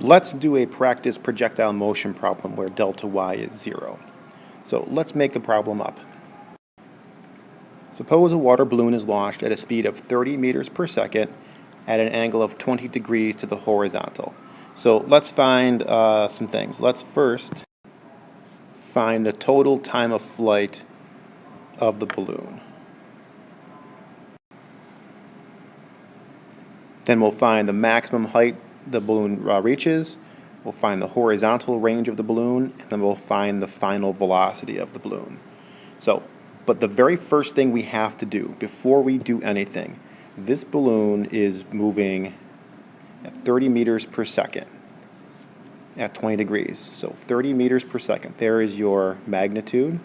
Let's do a practice projectile motion problem where delta y is 0. So let's make a problem up. Suppose a water balloon is launched at a speed of 30 meters per second at an angle of 20 degrees to the horizontal. So let's find some things. Let's first find the total time of flight of the balloon. Then we'll find the maximum height the balloon reaches. We'll find the horizontal range of the balloon, and then we'll find the final velocity of the balloon. But the very first thing we have to do before we do anything, this balloon is moving at 30 meters per second at 20 degrees. So 30 meters per second. There is your magnitude.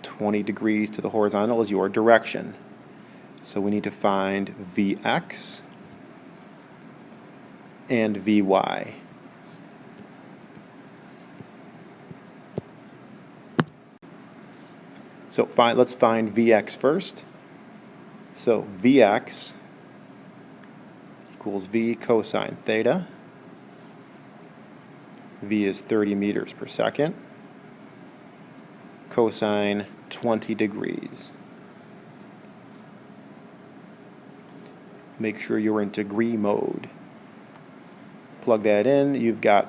20 degrees to the horizontal is your direction. So we need to find Vx and Vy. So let's find Vx first. So Vx equals V cosine theta. V is 30 meters per second. Cosine 20 degrees. Make sure you're in degree mode. Plug that in, you've got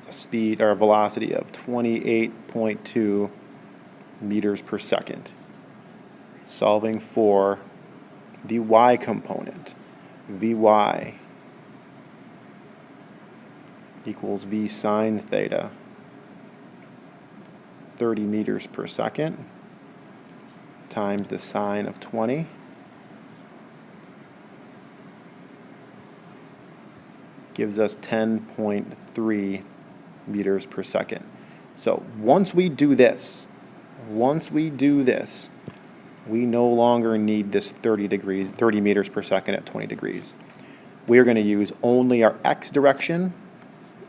a speed or a velocity of 28.2 meters per second. Solving for the y component, Vy equals V sine theta, 30 meters per second times the sine of 20. Gives us 10.3 meters per second. So once we do this, we no longer need this 30 meters per second at 20 degrees. We are going to use only our x direction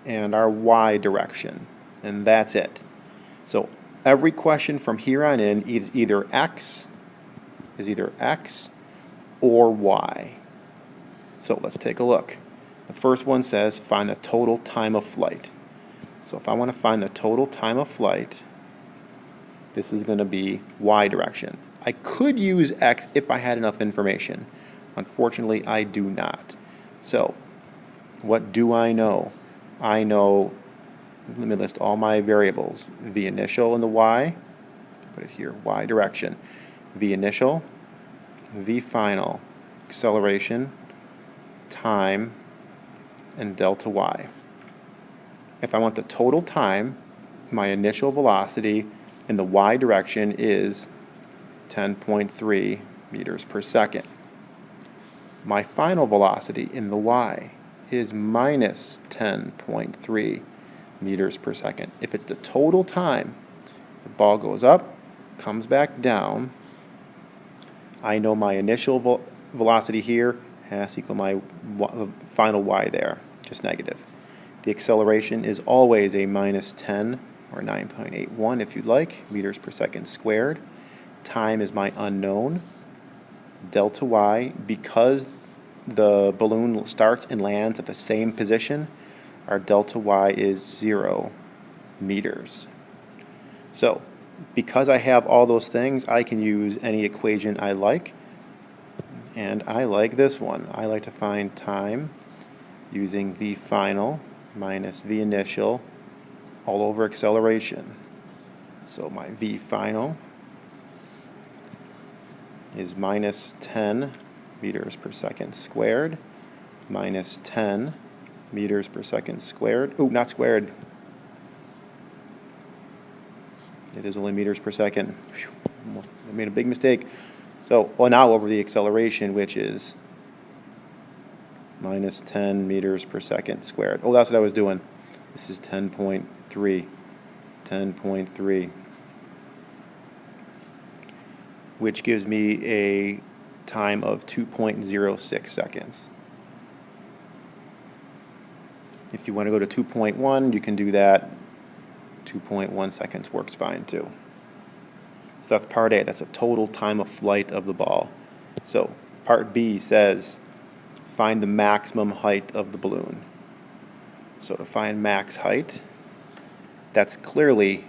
and our y direction, and that's it. So every question from here on in is either x or y. So let's take a look. The first one says find the total time of flight. So if I want to find the total time of flight, this is going to be y direction. I could use x if I had enough information. Unfortunately, I do not. So what do I know? I know, let me list all my variables. V initial and the y, put it here, y direction. V initial, V final, acceleration, time, and delta y. If I want the total time, my initial velocity in the y direction is 10.3 meters per second. My final velocity in the y is minus 10.3 meters per second. If it's the total time, the ball goes up, comes back down. I know my initial velocity here has to equal my final y there, just negative. The acceleration is always a minus 10 or 9.81 if you'd like, meters per second squared. Time is my unknown. Delta y, because the balloon starts and lands at the same position, our delta y is 0 meters. So because I have all those things, I can use any equation I like. And I like this one. I like to find time using V final minus V initial all over acceleration. So my V final is minus 10 meters per second squared minus 10 meters per second squared. Oh, not squared. It is only meters per second. Whew, I made a big mistake. So, well, now over the acceleration, which is minus 10 meters per second squared. Oh, that's what I was doing. This is 10.3. 10.3. Which gives me a time of 2.06 seconds. If you want to go to 2.1, you can do that. 2.1 seconds works fine too. So that's part A. That's a total time of flight of the ball. So part B says find the maximum height of the balloon. So to find max height, that's clearly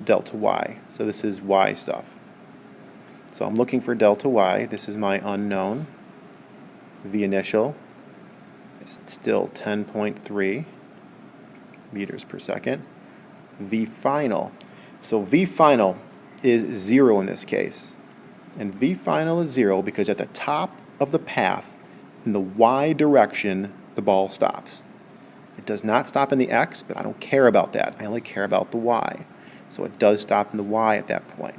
delta y. So this is y stuff. So I'm looking for delta y. This is my unknown. V initial is still 10.3 meters per second. V final. So V final is 0 in this case. And V final is 0 because at the top of the path, in the y direction, the ball stops. It does not stop in the x, but I don't care about that. I only care about the y. So it does stop in the y at that point.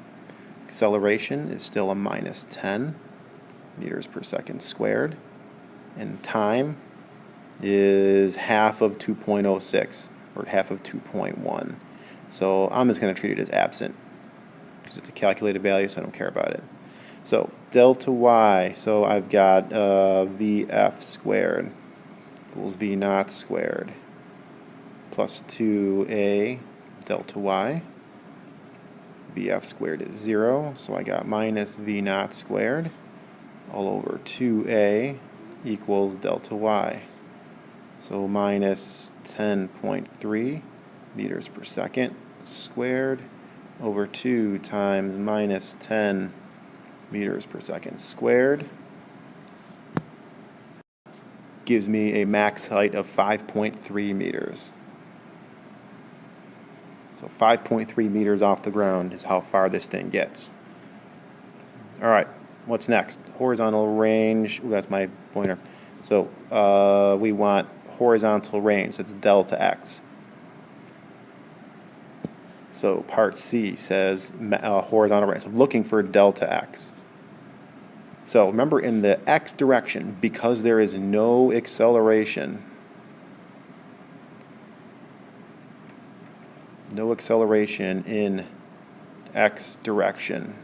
Acceleration is still a minus 10 meters per second squared. And time is half of 2.06, or half of 2.1. So I'm just going to treat it as absent because it's a calculated value, so I don't care about it. So delta y, so I've got Vf squared equals V naught squared plus 2a delta y. Vf squared is 0, so I got minus V naught squared all over 2a equals delta y. So minus 10.3 meters per second squared over 2 times minus 10 meters per second squared gives me a max height of 5.3 meters. So 5.3 meters off the ground is how far this thing gets. All right, what's next? Horizontal range. Ooh, that's my pointer. So we want horizontal range. So it's delta x. So part C says horizontal range. So I'm looking for delta x. So remember, in the x direction, because there is no acceleration, in x direction,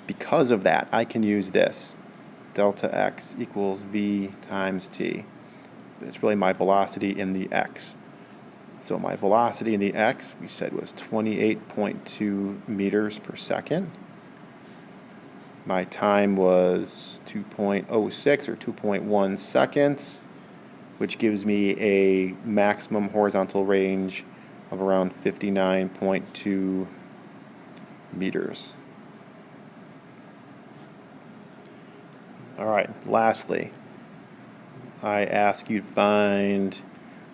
because of that, I can use this. Delta x equals v times t. It's really my velocity in the x. So my velocity in the x, we said, was 28.2 meters per second. My time was 2.06 or 2.1 seconds, which gives me a maximum horizontal range of around 59.2 meters. All right, lastly, I ask you to find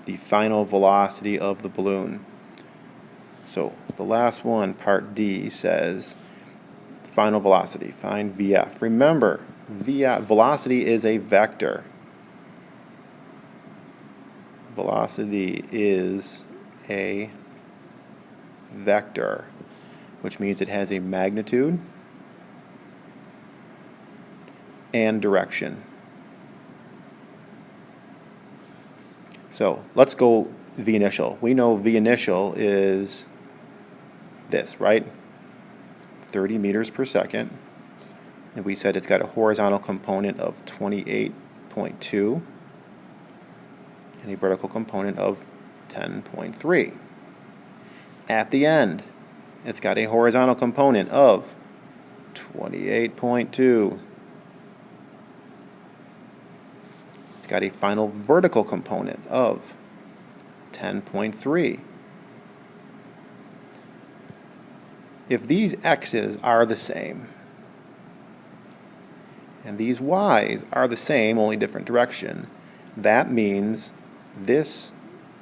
the final velocity of the balloon. So the last one, part D, says final velocity. Find Vf. Remember, velocity is a vector. Velocity is a vector, which means it has a magnitude and direction. So let's go V initial. We know V initial is this, right? 30 meters per second. And we said it's got a horizontal component of 28.2 and a vertical component of 10.3. At the end, it's got a horizontal component of 28.2. It's got a final vertical component of 10.3. If these x's are the same, and these y's are the same, only different direction, that means this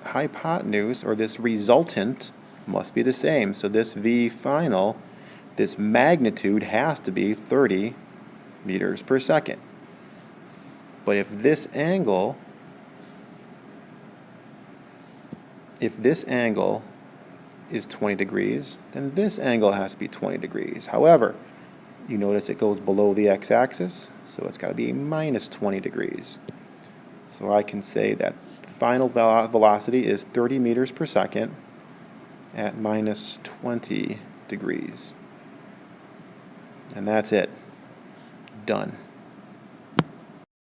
hypotenuse, or this resultant, must be the same. So this V final, this magnitude has to be 30 meters per second. But if this angle is 20 degrees, then this angle has to be 20 degrees. However, you notice it goes below the x-axis, so it's got to be minus 20 degrees. So I can say that the final velocity is 30 meters per second at minus 20 degrees. And that's it. Done.